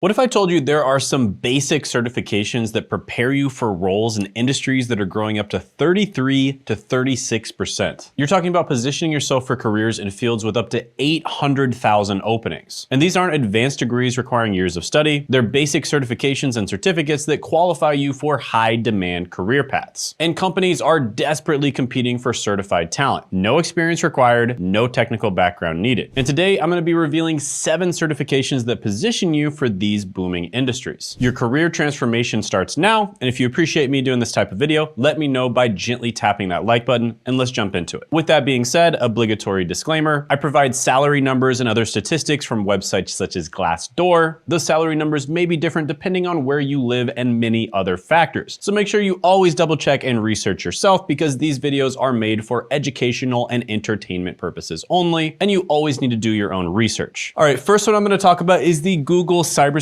What if I told you there are some basic certifications that prepare you for roles in industries that are growing up to 33 to 36%? You're talking about positioning yourself for careers in fields with up to 800,000 openings. And these aren't advanced degrees requiring years of study. They're basic certifications and certificates that qualify you for high demand career paths. And companies are desperately competing for certified talent. No experience required, no technical background needed. And today I'm going to be revealing 7 certifications that position you for these booming industries. Your career transformation starts now, and if you appreciate me doing this type of video, let me know by gently tapping that like button, and let's jump into it. With that being said, obligatory disclaimer, I provide salary numbers and other statistics from websites such as Glassdoor. Those salary numbers may be different depending on where you live and many other factors. So make sure you always double check and research yourself because these videos are made for educational and entertainment purposes only, and you always need to do your own research. All right, first one I'm going to talk about is the Google Cybersecurity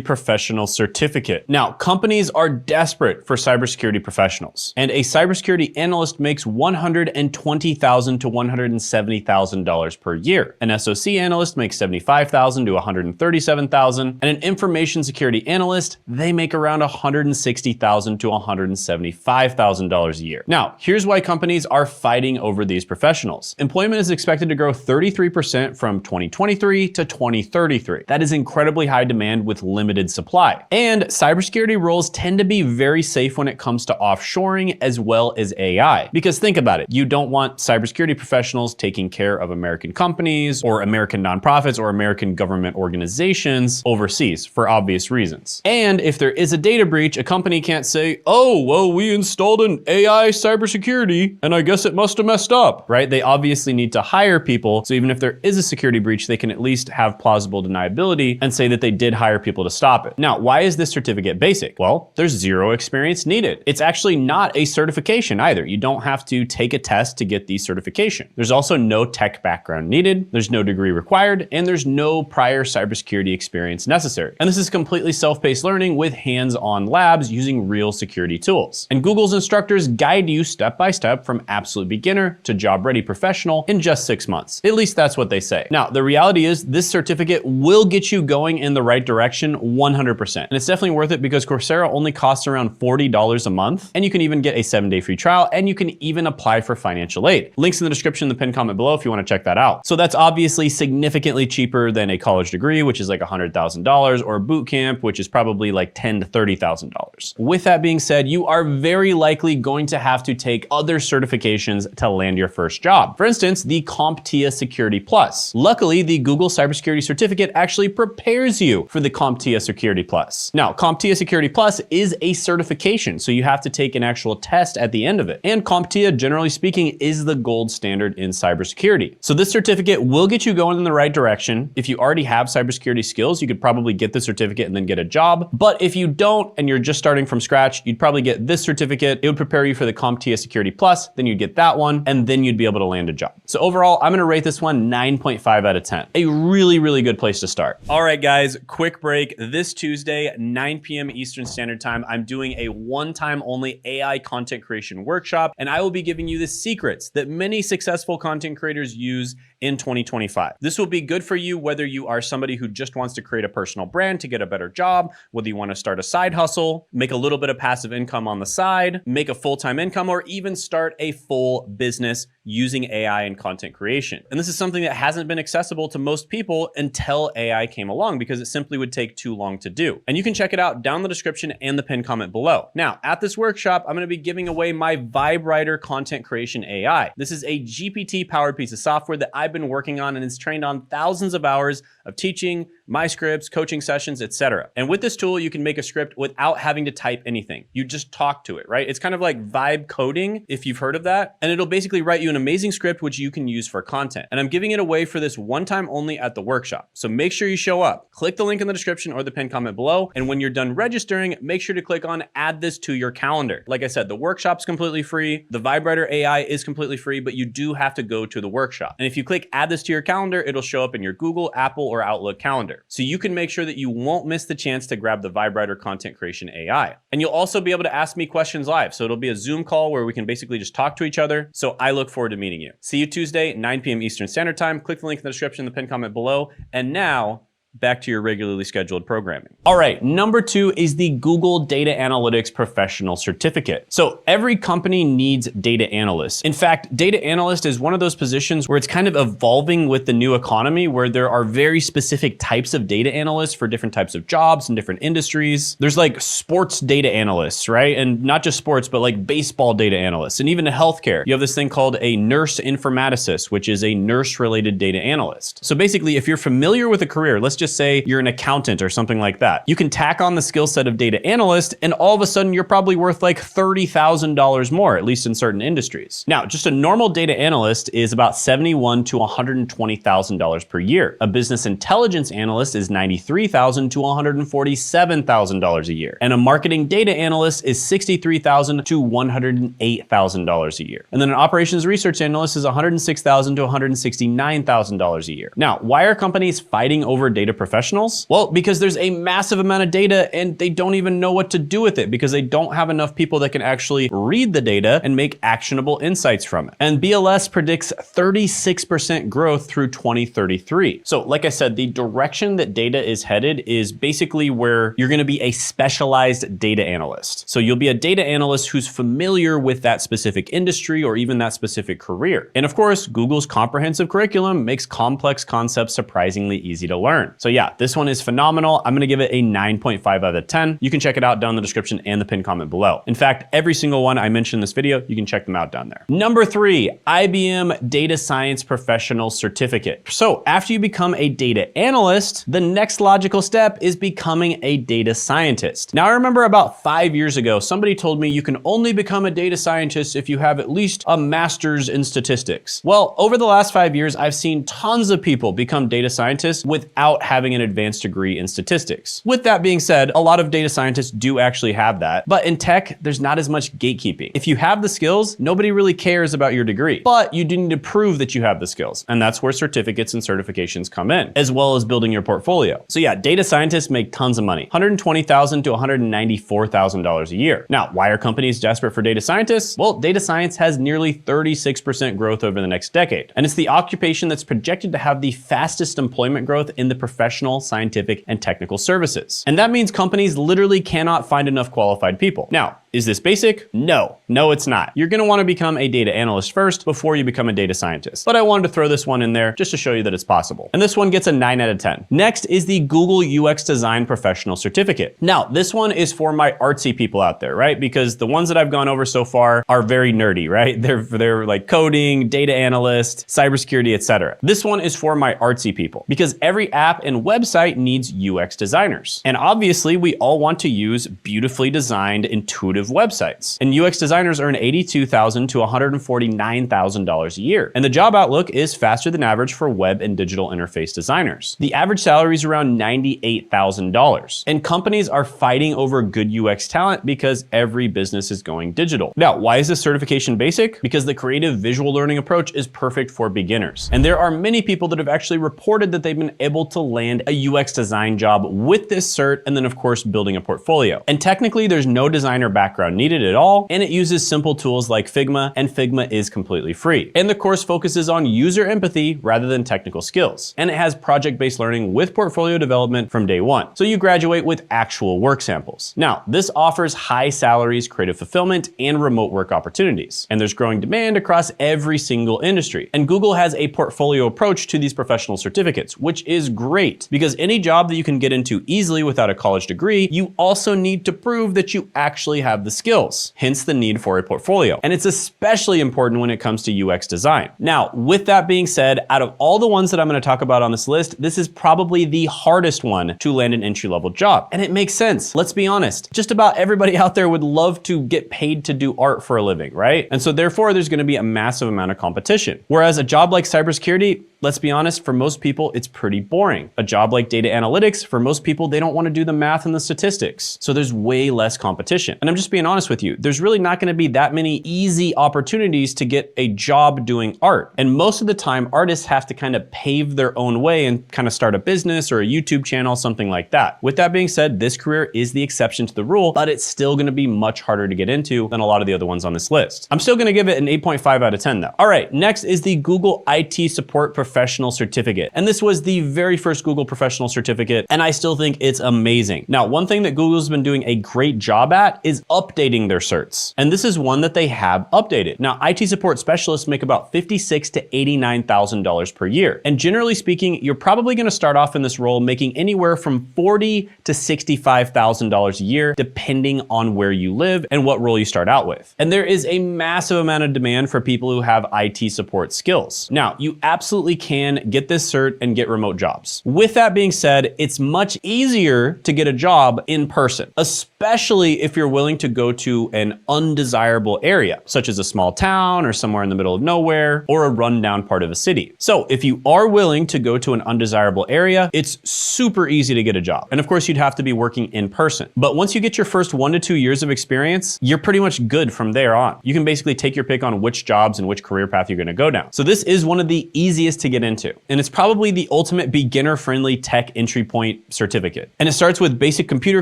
Professional Certificate. Now, companies are desperate for cybersecurity professionals, and a cybersecurity analyst makes $120,000 to $170,000 per year. An SOC analyst makes $75,000 to $137,000, and an information security analyst, they make around $160,000 to $175,000 a year. Now, here's why companies are fighting over these professionals. Employment is expected to grow 33% from 2023 to 2033. That is incredibly high demand with limited supply. And cybersecurity roles tend to be very safe when it comes to offshoring as well as AI. Because think about it, you don't want cybersecurity professionals taking care of American companies or American nonprofits or American government organizations overseas for obvious reasons. And if there is a data breach, a company can't say, oh, well, we installed an AI cybersecurity and I guess it must have messed up, right? They obviously need to hire people. So even if there is a security breach, they can at least have plausible deniability and say that they did hire people to stop it. Now, why is this certificate basic? Well, there's 0 experience needed. It's actually not a certification either. You don't have to take a test to get the certification. There's also no tech background needed. There's no degree required, and there's no prior cybersecurity experience necessary. And this is completely self-paced learning with hands-on labs using real security tools. And Google's instructors guide you step by step from absolute beginner to job-ready professional in just 6 months. At least that's what they say. Now, the reality is this certificate will get you going in the right direction 100%. And it's definitely worth it because Coursera only costs around $40 a month, and you can even get a 7-day free trial, and you can even apply for financial aid. Links in the description in the pinned comment below if you want to check that out. So that's obviously significantly cheaper than a college degree, which is like $100,000, or a boot camp, which is probably like $10,000 to $30,000. With that being said, you are very likely going to have to take other certifications to land your first job. For instance, the CompTIA Security Plus. Luckily, the Google Cybersecurity Certificate actually prepares you for the CompTIA Security Plus. Now, CompTIA Security Plus is a certification, so you have to take an actual test at the end of it. And CompTIA, generally speaking, is the gold standard in cybersecurity. So this certificate will get you going in the right direction. If you already have cybersecurity skills, you could probably get the certificate and then get a job. But if you don't, and you're just starting from scratch, you'd probably get this certificate. It would prepare you for the CompTIA Security Plus, then you'd get that one, and then you'd be able to land a job. So overall, I'm gonna rate this one 9.5 out of 10. A really, really good place to start. All right, guys, quick break. This Tuesday, 9 p.m. Eastern Standard Time, I'm doing a one-time only AI content creation workshop, and I will be giving you the secrets that many successful content creators use in 2025. This will be good for you whether you are somebody who just wants to create a personal brand to get a better job, whether you want to start a side hustle, make a little bit of passive income on the side, make a full-time income, or even start a full business using AI and content creation. And this is something that hasn't been accessible to most people until AI came along because it simply would take too long to do. And you can check it out down in the description and the pinned comment below. Now, at this workshop, I'm going to be giving away my VibeWriter content creation AI. This is a GPT-powered piece of software that I've been working on, and it's trained on thousands of hours of teaching, my scripts, coaching sessions, etc. And with this tool, you can make a script without having to type anything. You just talk to it, right? It's kind of like vibe coding, if you've heard of that. And it'll basically write you an amazing script, which you can use for content. And I'm giving it away for this one time only at the workshop. So make sure you show up. Click the link in the description or the pinned comment below. And when you're done registering, make sure to click on add this to your calendar. Like I said, the workshop's completely free. The VibeWriter AI is completely free, but you do have to go to the workshop. And if you click add this to your calendar, it'll show up in your Google, Apple, or Outlook calendar. So you can make sure that you won't miss the chance to grab the VibeWriter content creation AI. And you'll also be able to ask me questions live. So it'll be a Zoom call where we can basically just talk to each other. So I look forward to meeting you. See you Tuesday, 9 p.m. Eastern Standard Time. Click the link in the description, the pinned comment below. And now back to your regularly scheduled programming. All right, number 2 is the Google Data Analytics Professional Certificate. So every company needs data analysts. In fact, data analyst is one of those positions where it's kind of evolving with the new economy, where there are very specific types of data analysts for different types of jobs and different industries. There's like sports data analysts, right? And not just sports, but like baseball data analysts. And even in healthcare, you have this thing called a nurse informaticist, which is a nurse-related data analyst. So basically, if you're familiar with a career, let's just say you're an accountant or something like that, you can tack on the skill set of data analyst, and all of a sudden you're probably worth like $30,000 more, at least in certain industries. Now, just a normal data analyst is about $71,000 to $120,000 per year. A business intelligence analyst is $93,000 to $147,000 a year. And a marketing data analyst is $63,000 to $108,000 a year. And then an operations research analyst is $106,000 to $169,000 a year. Now, why are companies fighting over data professionals? Well, because there's a massive amount of data and they don't even know what to do with it because they don't have enough people that can actually read the data and make actionable insights from it. And BLS predicts 36% growth through 2033. So like I said, the direction that data is headed is basically where you're going to be a specialized data analyst. So you'll be a data analyst who's familiar with that specific industry or even that specific career. And of course, Google's comprehensive curriculum makes complex concepts surprisingly easy to learn. So yeah, this one is phenomenal. I'm going to give it a 9.5 out of 10. You can check it out down in the description and the pinned comment below. In fact, every single one I mentioned in this video, you can check them out down there. Number 3, IBM Data Science Professional Certificate. So after you become a data analyst, the next logical step is becoming a data scientist. Now, I remember about 5 years ago, somebody told me you can only become a data scientist if you have at least a master's in statistics. Well, over the last 5 years, I've seen tons of people become data scientists without having an advanced degree in statistics. With that being said, a lot of data scientists do actually have that, but in tech, there's not as much gatekeeping. If you have the skills, nobody really cares about your degree, but you do need to prove that you have the skills. And that's where certificates and certifications come in, as well as building your portfolio. So yeah, data scientists make tons of money, $120,000 to $194,000 a year. Now, why are companies desperate for data scientists? Well, data science has nearly 36% growth over the next decade. And it's the occupation that's projected to have the fastest employment growth in the professional, scientific, and technical services. And that means companies literally cannot find enough qualified people. Now, is this basic? No, it's not. You're gonna wanna become a data analyst first before you become a data scientist. But I wanted to throw this one in there just to show you that it's possible. And this one gets a 9 out of 10. Next is the Google UX Design Professional Certificate. Now, this one is for my artsy people out there, right? Because the ones that I've gone over so far are very nerdy, right? They're like coding, data analyst, cybersecurity, etc. This one is for my artsy people because every app and website needs UX designers. And obviously, we all want to use beautifully designed, intuitive websites. And UX designers earn $82,000 to $149,000 a year. And the job outlook is faster than average for web and digital interface designers. The average salary is around $98,000. And companies are fighting over good UX talent because every business is going digital. Now, why is this certification basic? Because the creative visual learning approach is perfect for beginners. And there are many people that have actually reported that they've been able to land a UX design job with this cert, and then of course, building a portfolio. And technically, there's no designer background needed at all, and it uses simple tools like Figma, and Figma is completely free. And the course focuses on user empathy rather than technical skills. And it has project-based learning with portfolio development from day one. So you graduate with actual work samples. Now, this offers high salaries, creative fulfillment, and remote work opportunities. And there's growing demand across every single industry. And Google has a portfolio approach to these professional certificates, which is great because any job that you can get into easily without a college degree, you also need to prove that you actually have the skills, hence the need for a portfolio. And it's especially important when it comes to UX design. Now, with that being said, out of all the ones that I'm going to talk about on this list, this is probably the hardest one to land an entry-level job. And it makes sense. Let's be honest. Just about everybody out there would love to get paid to do art for a living, right? And so therefore, there's going to be a massive amount of competition. Whereas a job like cybersecurity, let's be honest, for most people, it's pretty boring. A job like data analytics, for most people, they don't want to do the math and the statistics. So there's way less competition. And I'm just just being honest with you, there's really not gonna be that many easy opportunities to get a job doing art. And most of the time, artists have to kind of pave their own way and kind of start a business or a YouTube channel, something like that. With that being said, this career is the exception to the rule, but it's still gonna be much harder to get into than a lot of the other ones on this list. I'm still gonna give it an 8.5 out of 10 though. All right, next is the Google IT Support Professional Certificate. And this was the very first Google Professional Certificate, and I still think it's amazing. Now, one thing that Google's been doing a great job at is updating their certs. And this is one that they have updated. Now, IT support specialists make about $56,000 to $89,000 per year. And generally speaking, you're probably gonna start off in this role making anywhere from $40,000 to $65,000 a year, depending on where you live and what role you start out with. And there is a massive amount of demand for people who have IT support skills. Now, you absolutely can get this cert and get remote jobs. With that being said, it's much easier to get a job in person, especially if you're willing to go to an undesirable area, such as a small town or somewhere in the middle of nowhere or a rundown part of a city. So if you are willing to go to an undesirable area, it's super easy to get a job. And of course, you'd have to be working in person. But once you get your first 1 to 2 years of experience, you're pretty much good from there on. You can basically take your pick on which jobs and which career path you're gonna go down. So this is one of the easiest to get into. And it's probably the ultimate beginner-friendly tech entry point certificate. And it starts with basic computer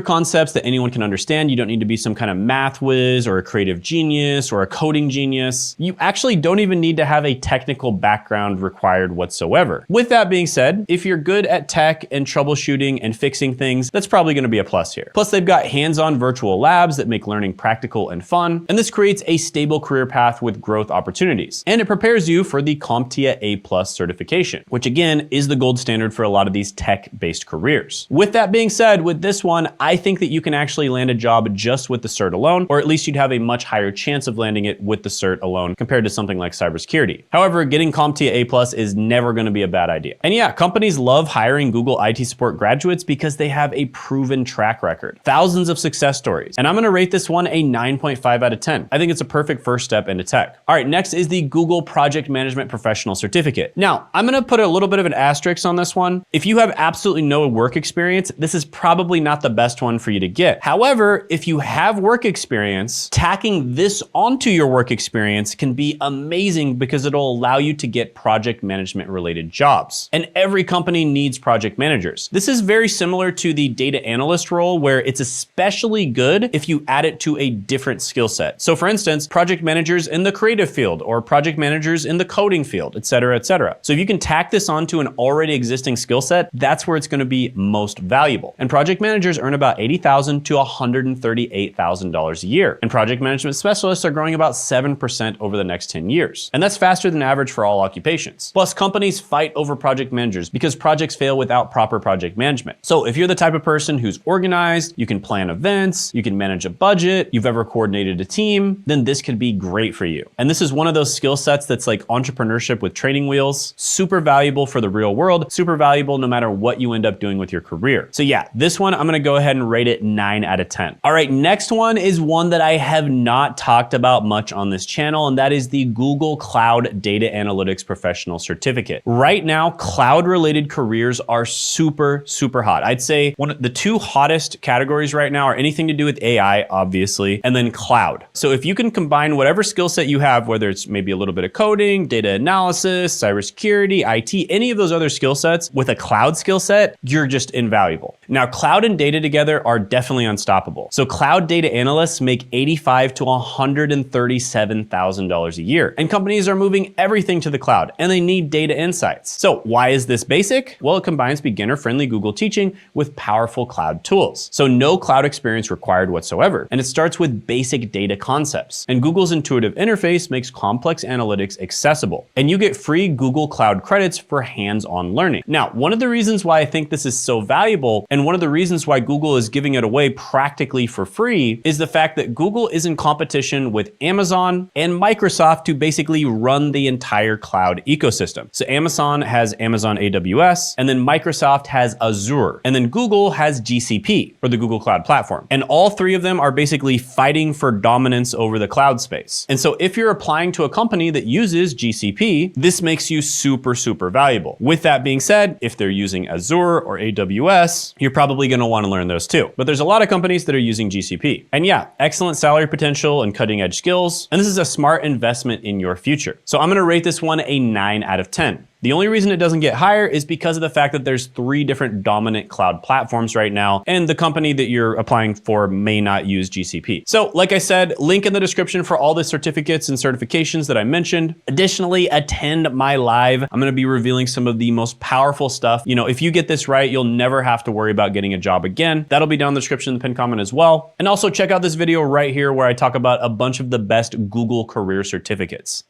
concepts that anyone can understand. You don't need to be some kind of math whiz or a creative genius or a coding genius. You actually don't even need to have a technical background required whatsoever. With that being said, if you're good at tech and troubleshooting and fixing things, that's probably gonna be a plus here. Plus, they've got hands-on virtual labs that make learning practical and fun. And this creates a stable career path with growth opportunities. And it prepares you for the CompTIA A+ certification, which again is the gold standard for a lot of these tech-based careers. With that being said, with this one, I think that you can actually land a job just with the cert alone, or at least you'd have a much higher chance of landing it with the cert alone compared to something like cybersecurity. However, getting CompTIA A+ is never gonna be a bad idea. And yeah, companies love hiring Google IT support graduates because they have a proven track record, thousands of success stories. And I'm gonna rate this one a 9.5 out of 10. I think it's a perfect first step into tech. All right, next is the Google Project Management Professional Certificate. Now, I'm gonna put a little bit of an asterisk on this one. If you have absolutely no work experience, this is probably not the best one for you to get. However, if you have work experience, tacking this onto your work experience can be amazing because it'll allow you to get project management related jobs. And every company needs project managers. This is very similar to the data analyst role where it's especially good if you add it to a different skill set. So for instance, project managers in the creative field or project managers in the coding field, et cetera, et cetera. So if you can tack this onto an already existing skill set, that's where it's gonna be most valuable. And project managers earn about $80,000 to $138,000 a year. And project management specialists are growing about 7% over the next 10 years. And that's faster than average for all occupations. Plus, companies fight over project managers because projects fail without proper project management. So if you're the type of person who's organized, you can plan events, you can manage a budget, you've ever coordinated a team, then this could be great for you. And this is one of those skill sets that's like entrepreneurship with training wheels, super valuable for the real world, super valuable no matter what you end up doing with your career. So yeah, this one, I'm gonna go ahead and rate it 9 out of 10. All right, next one is one that I have not talked about much on this channel, and that is the Google Cloud Data Analytics Professional Certificate. Right now, cloud-related careers are super, super hot. I'd say one of the two hottest categories right now are anything to do with AI, obviously, and then cloud. So if you can combine whatever skill set you have, whether it's maybe a little bit of coding, data analysis, cybersecurity, IT, any of those other skill sets with a cloud skill set, you're just invaluable. Now, cloud and data together are definitely unstoppable. So cloud data analysts make $85,000 to $137,000 a year. And companies are moving everything to the cloud and they need data insights. So why is this basic? Well, it combines beginner-friendly Google teaching with powerful cloud tools. So no cloud experience required whatsoever. And it starts with basic data concepts. And Google's intuitive interface makes complex analytics accessible. And you get free Google Cloud credits for hands-on learning. Now, one of the reasons why I think this is so valuable, and one of the reasons why Google is giving it away practically for free, is the fact that Google is in competition with Amazon and Microsoft to basically run the entire cloud ecosystem. So Amazon has Amazon AWS, and then Microsoft has Azure, and then Google has GCP, or the Google Cloud Platform. And all three of them are basically fighting for dominance over the cloud space. And so if you're applying to a company that uses GCP, this makes you super, super valuable. With that being said, if they're using Azure or AWS, you're probably gonna wanna learn those too. But there's a lot of companies that are using GCP. And And yeah, excellent salary potential and cutting edge skills. And this is a smart investment in your future. So I'm gonna rate this one a 9 out of 10. The only reason it doesn't get higher is because of the fact that there's 3 different dominant cloud platforms right now, and the company that you're applying for may not use GCP. So like I said, link in the description for all the certificates and certifications that I mentioned. Additionally, attend my live. I'm gonna be revealing some of the most powerful stuff. You know, if you get this right, you'll never have to worry about getting a job again. That'll be down in the description in the pinned comment as well. And also check out this video right here where I talk about a bunch of the best Google career certificates.